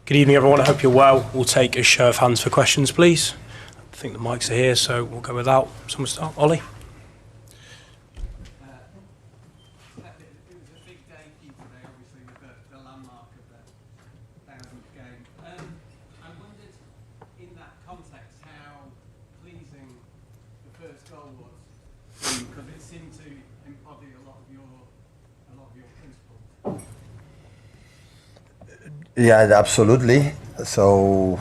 Good evening, everyone. I hope you're well. We'll take a show of hands for questions, please. I think the mics are here, so we'll go with that. Someone start. Ollie? Yeah, absolutely. So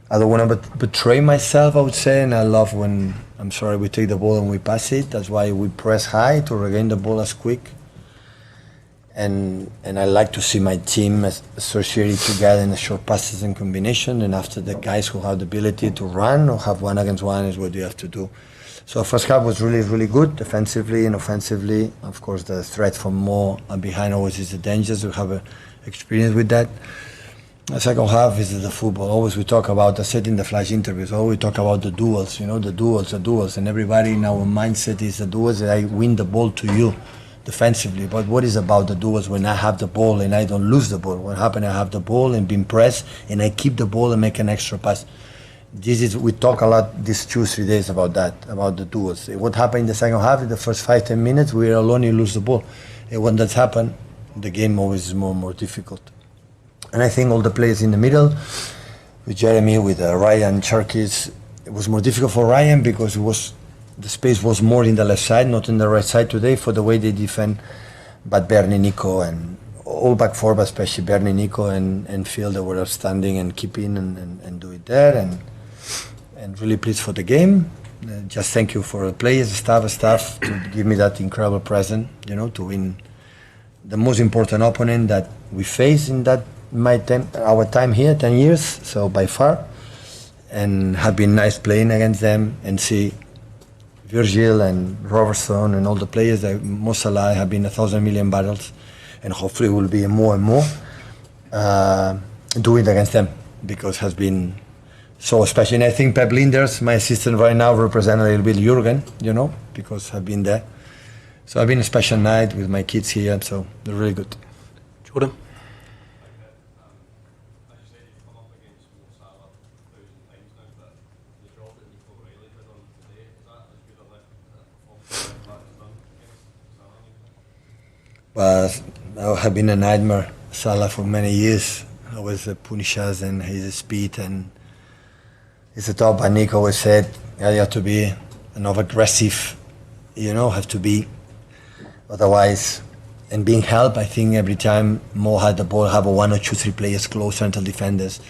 I don't want to betray myself, I would say, and I love when we take the ball and we pass it. That's why we press high to regain the ball as quick. And I like to see my team associated together in the short passes and combination. And after the guys who have the ability to run or have 1-against-1 is what you have to do. So first half was really, really good, defensively and offensively. Of course, the threat from more behind always is the dangers. We have experience with that. The second half is the football. Always we talk about, I said in the flash interviews, always we talk about the duels, the duels. And everybody in our mindset is the duels that I win the ball to you defensively. But what is about the duels when I have the ball and I don't lose the ball? What happened, I have the ball and being pressed and I keep the ball and make an extra pass. We talk a lot these 2-3 days about that, about the duels. What happened in the second half, in the first 5-10 minutes, we are alone, you lose the ball. And when that's happened, the game always is more difficult. And I think all the players in the middle, with Jeremy, with Ryan, Cherkis, it was more difficult for Ryan because the space was more in the left side, not in the right side today for the way they defend. But Bernie, Nico, and all back four, but especially Bernie, Nico, and Phil, they were outstanding and keeping and do it there. And really pleased for the game. Just thank you for the players, staff to give me that incredible present, to win the most important opponent that we face in that our time here, 10 years, so by far, and have been nice playing against them and see Virgil and Robertson and all the players that Mo Salah have been 1,000 million battles, and hopefully will be more and more doing it against them because has been so special. And I think Pep Linders, my assistant right now, represent a little bit Jurgen, because I've been there. So I've been a special night with my kids here, so they're really good. Jordan? Well, I have been a nightmare, Salah, for many years. Always punish us and his speed and it's a top. And Nick always said, you have to be enough aggressive, have to be. Otherwise, and being helped, I think every time Mo had the ball, have a 1 or 2, 3 players close, central defenders.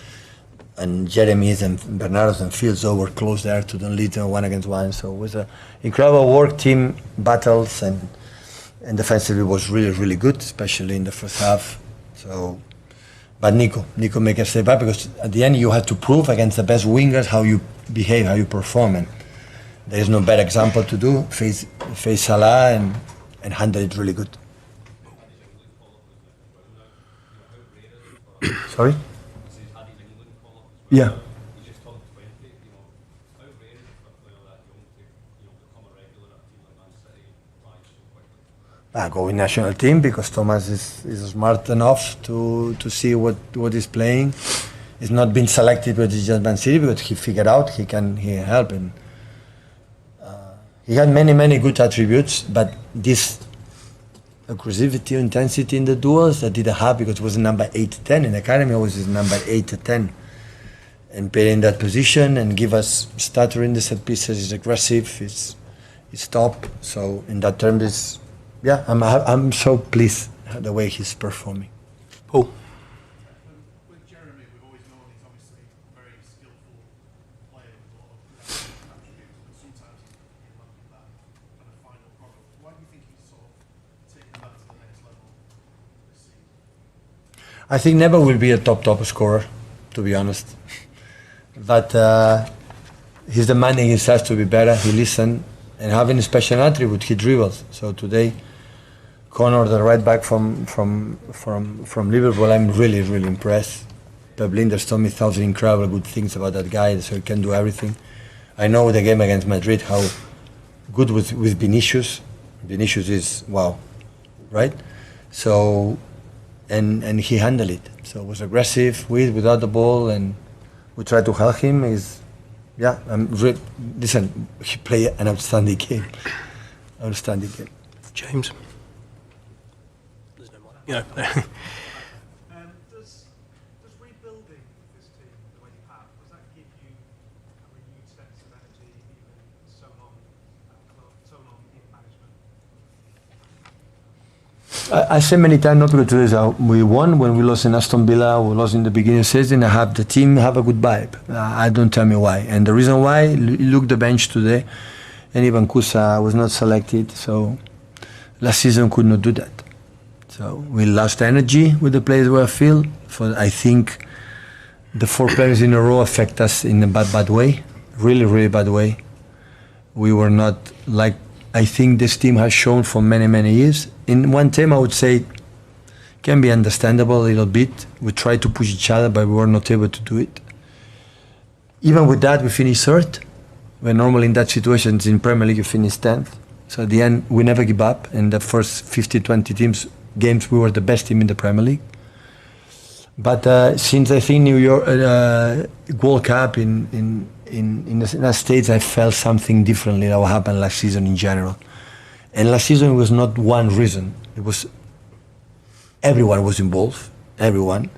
And Jeremy's and Bernardo's and Fields were close there to the lead 1-against-1. So it was an incredible work, team battles, and defensively was really, really good, especially in the first half. So, but Nico make us stay back because at the end you have to prove against the best wingers how you behave, how you perform. And there is no better example to do, face Salah and handle it really good. Sorry? Yeah. Go with national team because Thomas is smart enough to see what he's playing. He's not been selected with just Man City because he figured out he can help him. He had many good attributes, but this aggressivity, intensity in the duels that didn't have because it was number 8 to 10 in the academy. Always is number 8 to 10, and play in that position and give us stutter in the set pieces. Is aggressive. It's top. So in that term, I'm so pleased the way he's performing. Paul. With Jeremy, we've always known he's obviously a very skillful player with a lot of attributes, but sometimes he lacks that kind of final product. Why do you think he's sort of taken that to the next level this season? I think never will be a top scorer, to be honest. But he's demanding himself to be better. He listens and having a special attribute, he dribbles. So today, Connor, the right back from Liverpool, I'm really impressed. Pep Linders told me 1,000 incredible good things about that guy, so he can do everything. I know the game against Madrid how good with Vinicius. Vinicius is wow, right? So and he handled it. So it was aggressive without the ball, and we tried to help him. Listen, he played an outstanding game. Outstanding game. James? There's no mic. Yeah. Does rebuilding this team the way you have, does that give you a renewed sense of energy even so long at the club, so long in management? I said many times, not because today we won when we lost in Aston Villa, we lost in the beginning of the season. I have the team have a good vibe. I don't tell me why, and the reason why. Look the bench today, and even Kusa was not selected. So last season could not do that. So we lost energy with the players were feel. I think the 4 players in a row affect us in a bad way, really bad way. We were not like I think this team has shown for many years. In one team, I would say, can be understandable a little bit. We tried to push each other, but we were not able to do it. Even with that, we finished third. When normally in that situation, in Premier League, you finish 10th. So at the end, we never give up. In the first 50-20 games, we were the best team in the Premier League. But since I think New York World Cup in the United States, I felt something differently that what happened last season in general. And last season was not one reason. It was everyone was involved, everyone,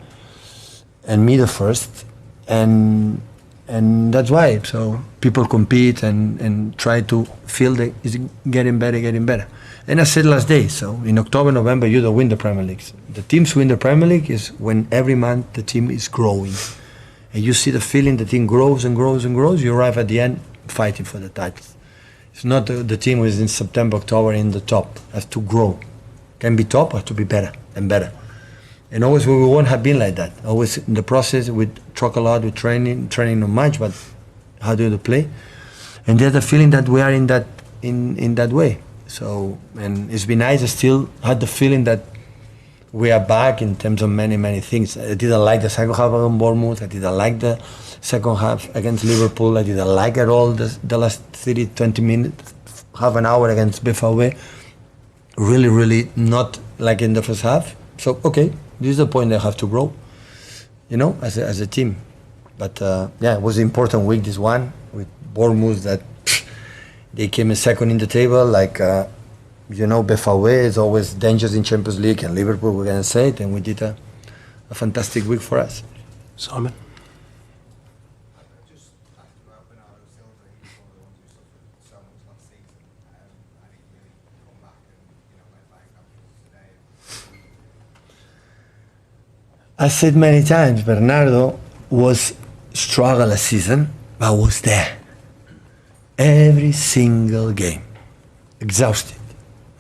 and me the first, and that's why. So people compete and try to feel that it's getting better. And I said last day. So in October, November, you don't win the Premier League. The teams win the Premier League is when every month the team is growing, and you see the feeling the team grows and grows and grows. You arrive at the end fighting for the title. It's not the team who is in September, October in the top. It has to grow. Can be top, has to be better and better. And always we won't have been like that. Always in the process, we talk a lot, we training not much, but how do you play? And there's the feeling that we are in that way. So, and it's been nice. I still had the feeling that we are back in terms of many things. I didn't like the second half against Bournemouth. I didn't like the second half against Liverpool. I didn't like at all the last 20 minutes, half an hour against BeanymanSports. Really not like in the first half. So, okay, this is the point they have to grow, as a team. But it was an important week, this one, with Bournemouth that they came in second in the table. Like, BeanymanSports is always dangerous in Champions League, and Liverpool, we're going to say it, and we did a fantastic week for us. Simon? Just talking about Bernardo Silva, he's one of the ones who suffered so much last season, and he really come back and led by example today. I said many times, Bernardo was struggle last season, but was there every single game, exhausted.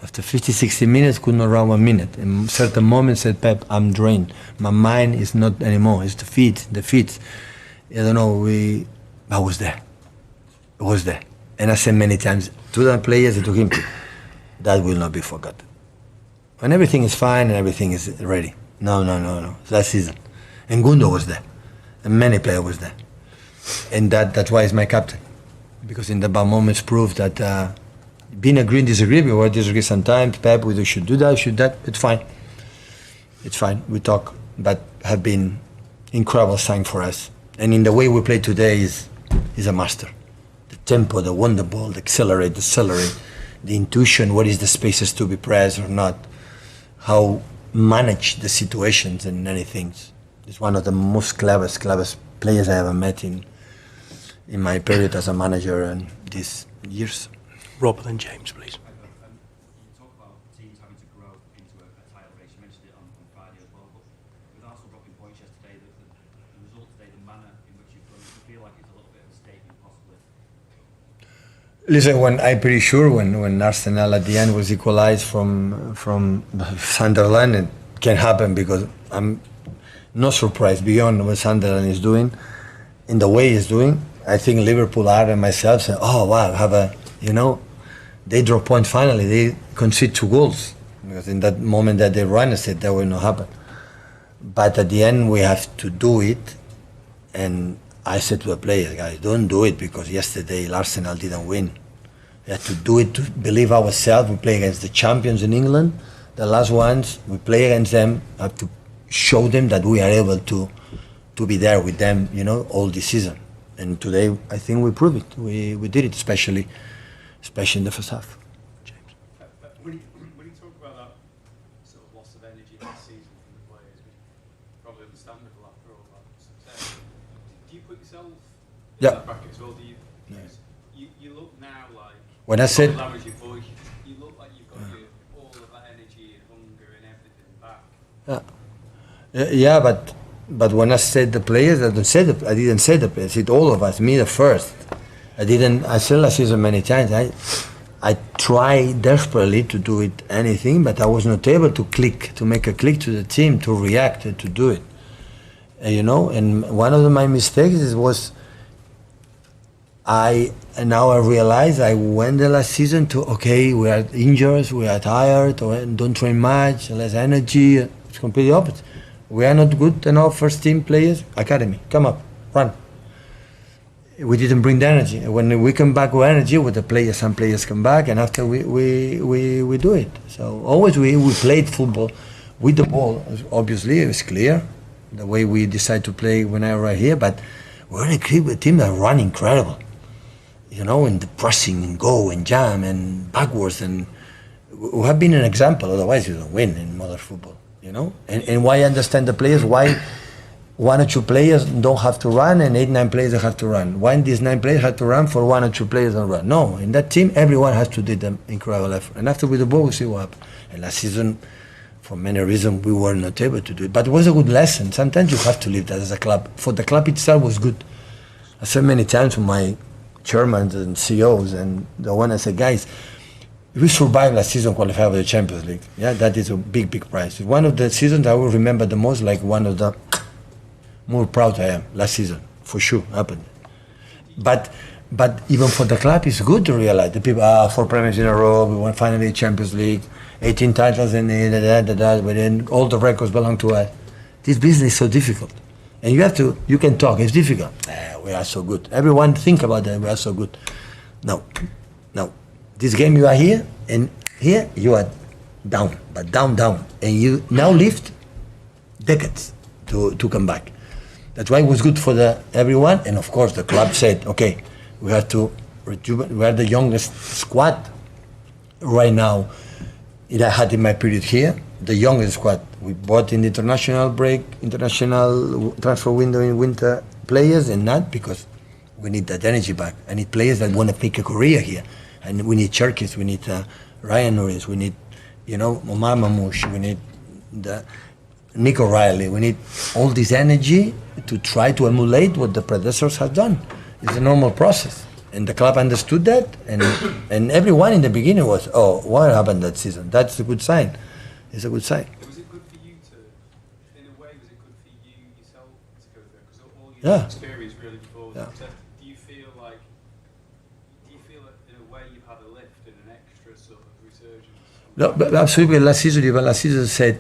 After 50-60 minutes, could not run 1 minute. In certain moments, said Pep, I'm drained. My mind is not anymore. It's the feet. I don't know. I was there. It was there. And I said many times to the players and to him, that will not be forgotten. When everything is fine and everything is ready. No. Last season. And Gundo was there. And many players was there. And that's why he's my captain. Because in the bad moments proved that being agree and disagree, we will disagree sometimes. Pep, we should do that, it's fine. It's fine, we talk, but have been incredible sign for us. And in the way we play today is a master. The tempo, the wonder ball, the accelerate, the intuition, what is the spaces to be pressed or not, how manage the situations and many things. He's one of the most cleverest players I ever met in my period as a manager and these years. Rob, then James, please. You talk about teams having to grow into a title race. You mentioned it on Friday as well. But with Arsenal dropping points yesterday, the result today, the manner in which you've done it, you feel like it's a little bit of a statement, possibly. Listen, I'm pretty sure when Arsenal at the end was equalized from Sunderland, it can happen because I'm not surprised beyond what Sunderland is doing, in the way he's doing. I think Liverpool, Arne and myself say, oh wow, they draw point finally. They concede 2 goals because in that moment that they run, I said that will not happen. But at the end, we have to do it. And I said to the players, guys, don't do it because yesterday Arsenal didn't win. We have to do it to believe ourselves. We play against the champions in England. The last ones, we play against them. Have to show them that we are able to be there with them, all this season. And today, I think we proved it. We did it, especially in the first half. James. When you talk about that sort of loss of energy last season from the players, which probably understandable after all that success, do you put yourself in Yeah. that bracket as well? Do you? Because you look now like When I said, that was your voice. You look like you've got all of that energy and hunger and everything back. yeah, but when I said the players, I didn't say the players. I said all of us, me the first. I said last season many times. I tried desperately to do it anything, but I was not able to make a click to the team, to react, to do it. And one of my mistakes was now I realize I went the last season to, okay, we are injured, we are tired, or don't train much, less energy. It's completely opposite. We are not good enough first team players. Academy, come up, run. We didn't bring the energy. When we come back with energy, with the players, some players come back, and after we do it. So always we played football with the ball. Obviously, it was clear the way we decide to play when I arrived here. But we're in a team that run incredible. In the pressing and go and jam and backwards, and we have been an example. Otherwise, you don't win in modern football. And why I understand the players, why one or two players don't have to run and 8-9 players have to run. Why these 9 players have to run for 1 or 2 players don't run? No, in that team, everyone has to do the incredible effort. And after with the ball, we see what happened. And last season, for many reasons, we were not able to do it. But it was a good lesson. Sometimes you have to leave that as a club. For the club itself, was good. I said many times to my chairmen and CEOs and the one I said, guys, we survived last season, qualified for the Champions League. Yeah, that is a big, big prize. It's one of the seasons I will remember the most, like one of the more proud I am last season, for sure, happened. But even for the club, it's good to realize the people, 4 premiers in a row, we won finally Champions League, 18 titles, and but then all the records belong to us. This business is so difficult. And you can talk, it's difficult. We are so good. Everyone think about that, we are so good. No. This game you are here, and here you are down, but down. And you now lift decades to come back. That's why it was good for everyone, and of course the club said, okay, we have to rejuvenate. We are the youngest squad right now. I had in my period here, the youngest squad. We bought in the international transfer window in winter players, and not because we need that energy back. I need players that want to make a career here. And we need Cherkis, we need Ryan Norris, we need, Omar Mamouche, we need Nick O'Reilly. We need all this energy to try to emulate what the predecessors have done. It's a normal process. And the club understood that, and everyone in the beginning was, oh, what happened that season? That's a good sign. It's a good sign. Was it good for you in a way, was it good for you yourself to go there? Because all your experience really before was success. Do you feel that in a way you've had a lift and an extra sort of resurgence? No, but absolutely. Last season said,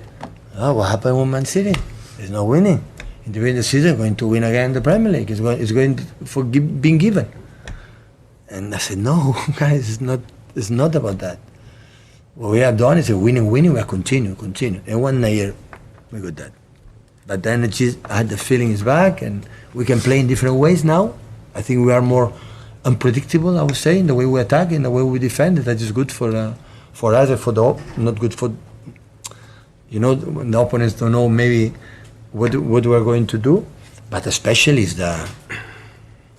what happened with Man City? There's no winning. In the end of the season, going to win again the Premier League. It's going for being given. And I said, no, guys, it's not about that. What we have done is winning, we are continue. And 1 year, we got that. But the energy, I had the feeling is back, and we can play in different ways now. I think we are more unpredictable, I would say, in the way we attack, in the way we defend. That is good for us and for not good for, when the opponents don't know maybe what we are going to do. But especially is the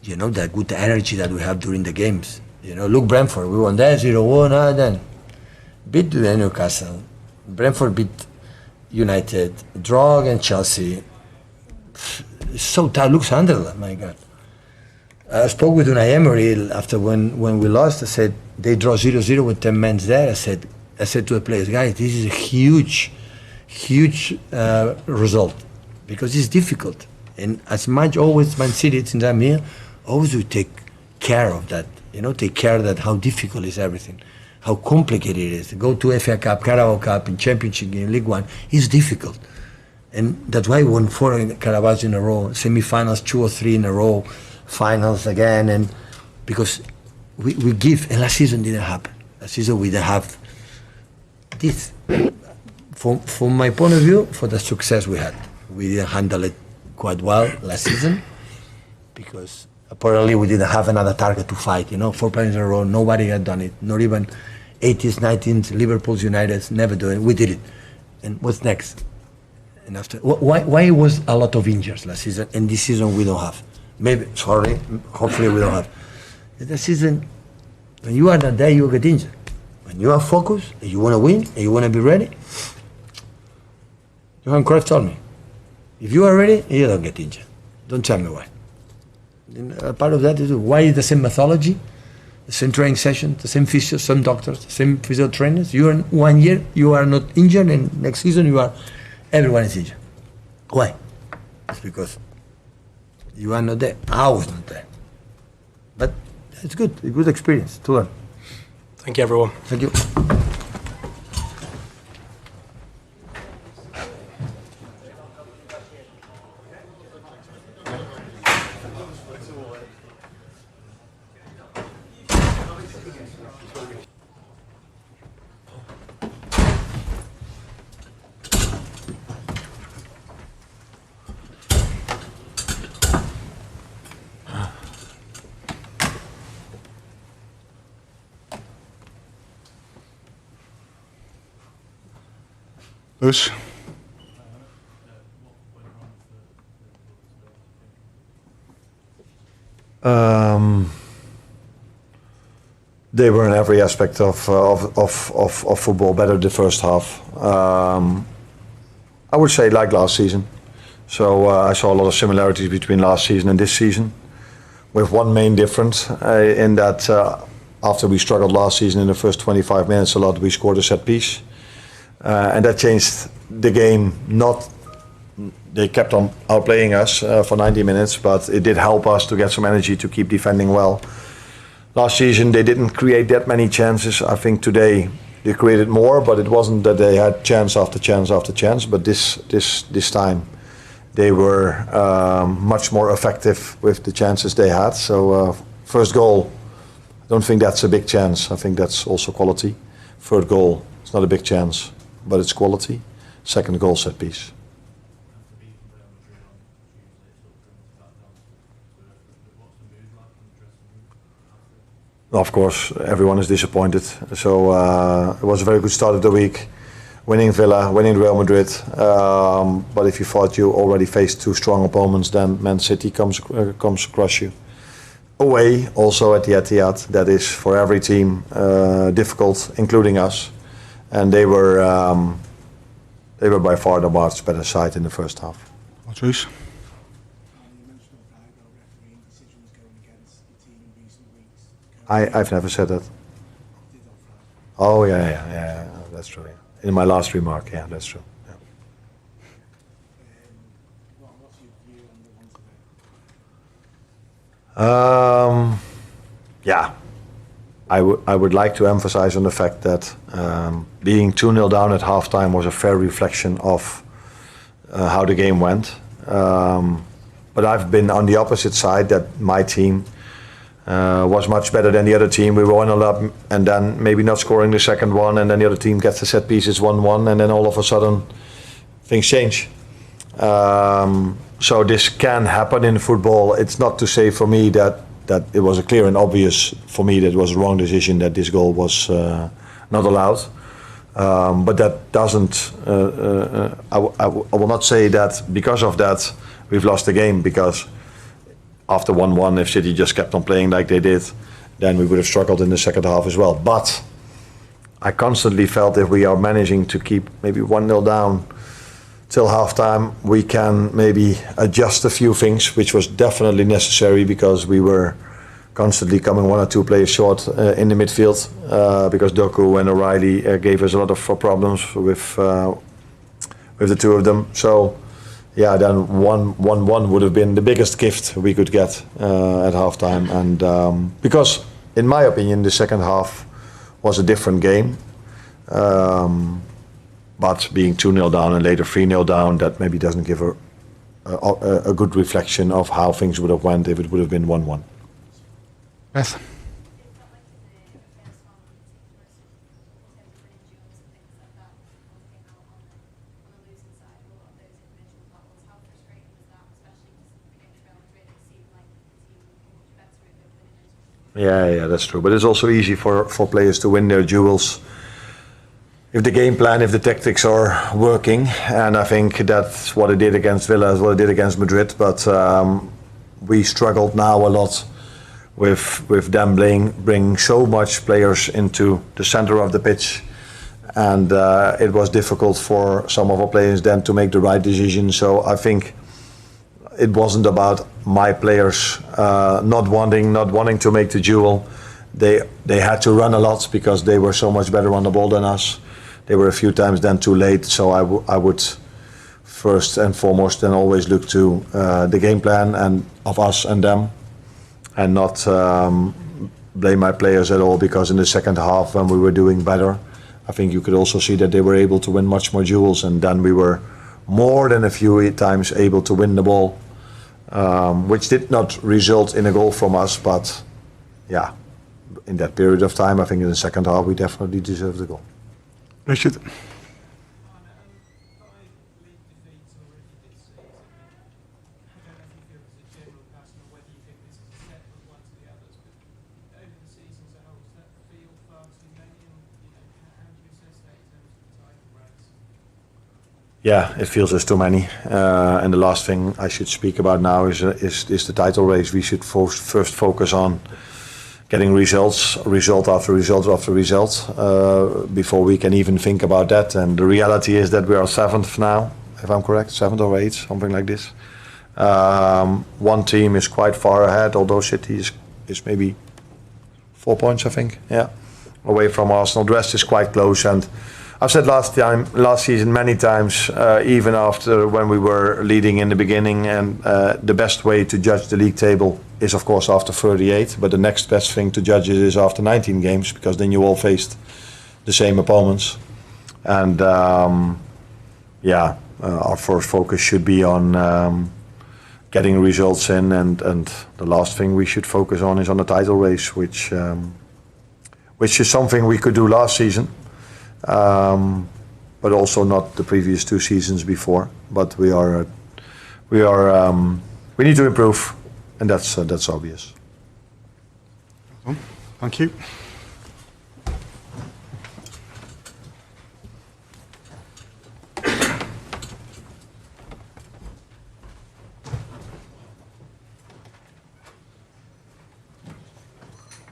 good energy that we have during the games. Look, Brentford, we won there 0-1, then beat Newcastle. Brentford beat United, draw against Chelsea. It's so tight. Look, Sunderland, my God. I spoke with Unai Emery after when we lost. I said, they draw 0-0 with 10 men there. I said to the players, guys, this is a huge result, because it's difficult. And as much always Man City, since I'm here, always we take care of that. Take care that how difficult is everything, how complicated it is. Go to FA Cup, Carabao Cup, in Championship, in League One, is difficult. And that's why we won 4 Carabaos in a row, semi-finals 2 or 3 in a row, finals again, and because we give, and last season didn't happen. Last season we didn't have this from my point of view, for the success we had, we didn't handle it quite well last season because apparently we didn't have another target to fight. 4 points in a row, nobody had done it. Not even 80s, 90s, Liverpool's, United's never do it. We did it. And what's next? And after, why was a lot of injuries last season? And this season we don't have. Hopefully we don't have. The season, when you are not there, you get injured. When you are focused, and you want to win, and you want to be ready, Johan Cruyff told me, if you are ready, you don't get injured. Don't tell me why. And part of that is why is the same methodology, the same training session, the same physios, same doctors, the same physio trainers. You are in 1 year, you are not injured, and next season everyone is injured. Why? It's because you are not there. I was not there. But it's good, a good experience to learn. Thank you, everyone. Thank you. Lewis? They were in every aspect of football better the first half. I would say like last season. So I saw a lot of similarities between last season and this season, with one main difference in that after we struggled last season in the first 25 minutes a lot, we scored a set piece. And that changed the game. They kept on outplaying us for 90 minutes, but it did help us to get some energy to keep defending well. Last season they didn't create that many chances. I think today they created more, but it wasn't that they had chance after chance after chance. But this time they were much more effective with the chances they had. So first goal, I don't think that's a big chance. I think that's also quality. Third goal, it's not a big chance, but it's quality. Second goal, set piece. Of course, everyone is disappointed. So it was a very good start of the week, winning Villa, winning Real Madrid. But if you thought you already faced two strong opponents, then Man City comes across you. Away, also at the Etihad, that is for every team difficult, including us. And they were by far the much better side in the first half. What's Lewis? I've never said that. Oh yeah, that's true. Yeah. In my last remark, yeah, that's true. Yeah. Yeah, I would like to emphasize on the fact that being 2-0 down at halftime was a fair reflection of how the game went. But I've been on the opposite side, that my team was much better than the other team. We were 1-0 up and then maybe not scoring the second one, and then the other team gets the set piece, it's 1-1, and then all of a sudden things change. So this can happen in football. It's not to say for me that it was a clear and obvious for me that it was a wrong decision that this goal was not allowed. But that doesn't, I will not say that because of that we've lost the game, because after 1-1, if City just kept on playing like they did, then we would have struggled in the second half as well. But I constantly felt if we are managing to keep maybe 1-0 down till halftime, we can maybe adjust a few things, which was definitely necessary because we were constantly coming one or two players short in the midfield because Doku and O'Reilly gave us a lot of problems with the two of them. So yeah, then 1-1 would have been the biggest gift we could get at halftime, and because in my opinion the second half was a different game. But being 2-0 down and later 3-0 down, that maybe doesn't give a good reflection of how things would have went if it would have been 1-1. Beth? Yeah, that's true. But it's also easy for players to win their duels if the game plan, if the tactics are working. And I think that's what it did against Villa, as what it did against Madrid. But we struggled now a lot with them bringing so much players into the center of the pitch. And it was difficult for some of our players then to make the right decision. So I think it wasn't about my players not wanting to make the duel. They had to run a lot because they were so much better on the ball than us. They were a few times then too late. So I would first and foremost then always look to the game plan and of us and them, and not blame my players at all, because in the second half when we were doing better, I think you could also see that they were able to win much more duels, and then we were more than a few times able to win the ball, which did not result in a goal from us. But yeah, in that period of time, I think in the second half we definitely deserved the goal. Richard. Arne, 5 league defeats already this season. I don't know if you feel it's a general pattern or whether you think this is a separate one to the others, but over the season as a whole, does that feel far too many? And how do you assess that in terms of the title race? Yeah, it feels there's too many. And the last thing I should speak about now is the title race. We should first focus on getting result after result after result, before we can even think about that. And the reality is that we are 7th now, if I'm correct, 7th or 8th, something like this. One team is quite far ahead, although City is maybe 4 points, I think, away from Arsenal. The rest is quite close, and I've said last season many times, even after when we were leading in the beginning, and the best way to judge the league table is of course after 38, but the next best thing to judge it is after 19 games, because then you all faced the same opponents. And our first focus should be on getting results in, and the last thing we should focus on is on the title race, which is something we could do last season. But also not the previous 2 seasons before. But we need to improve, and that's obvious. Thank you.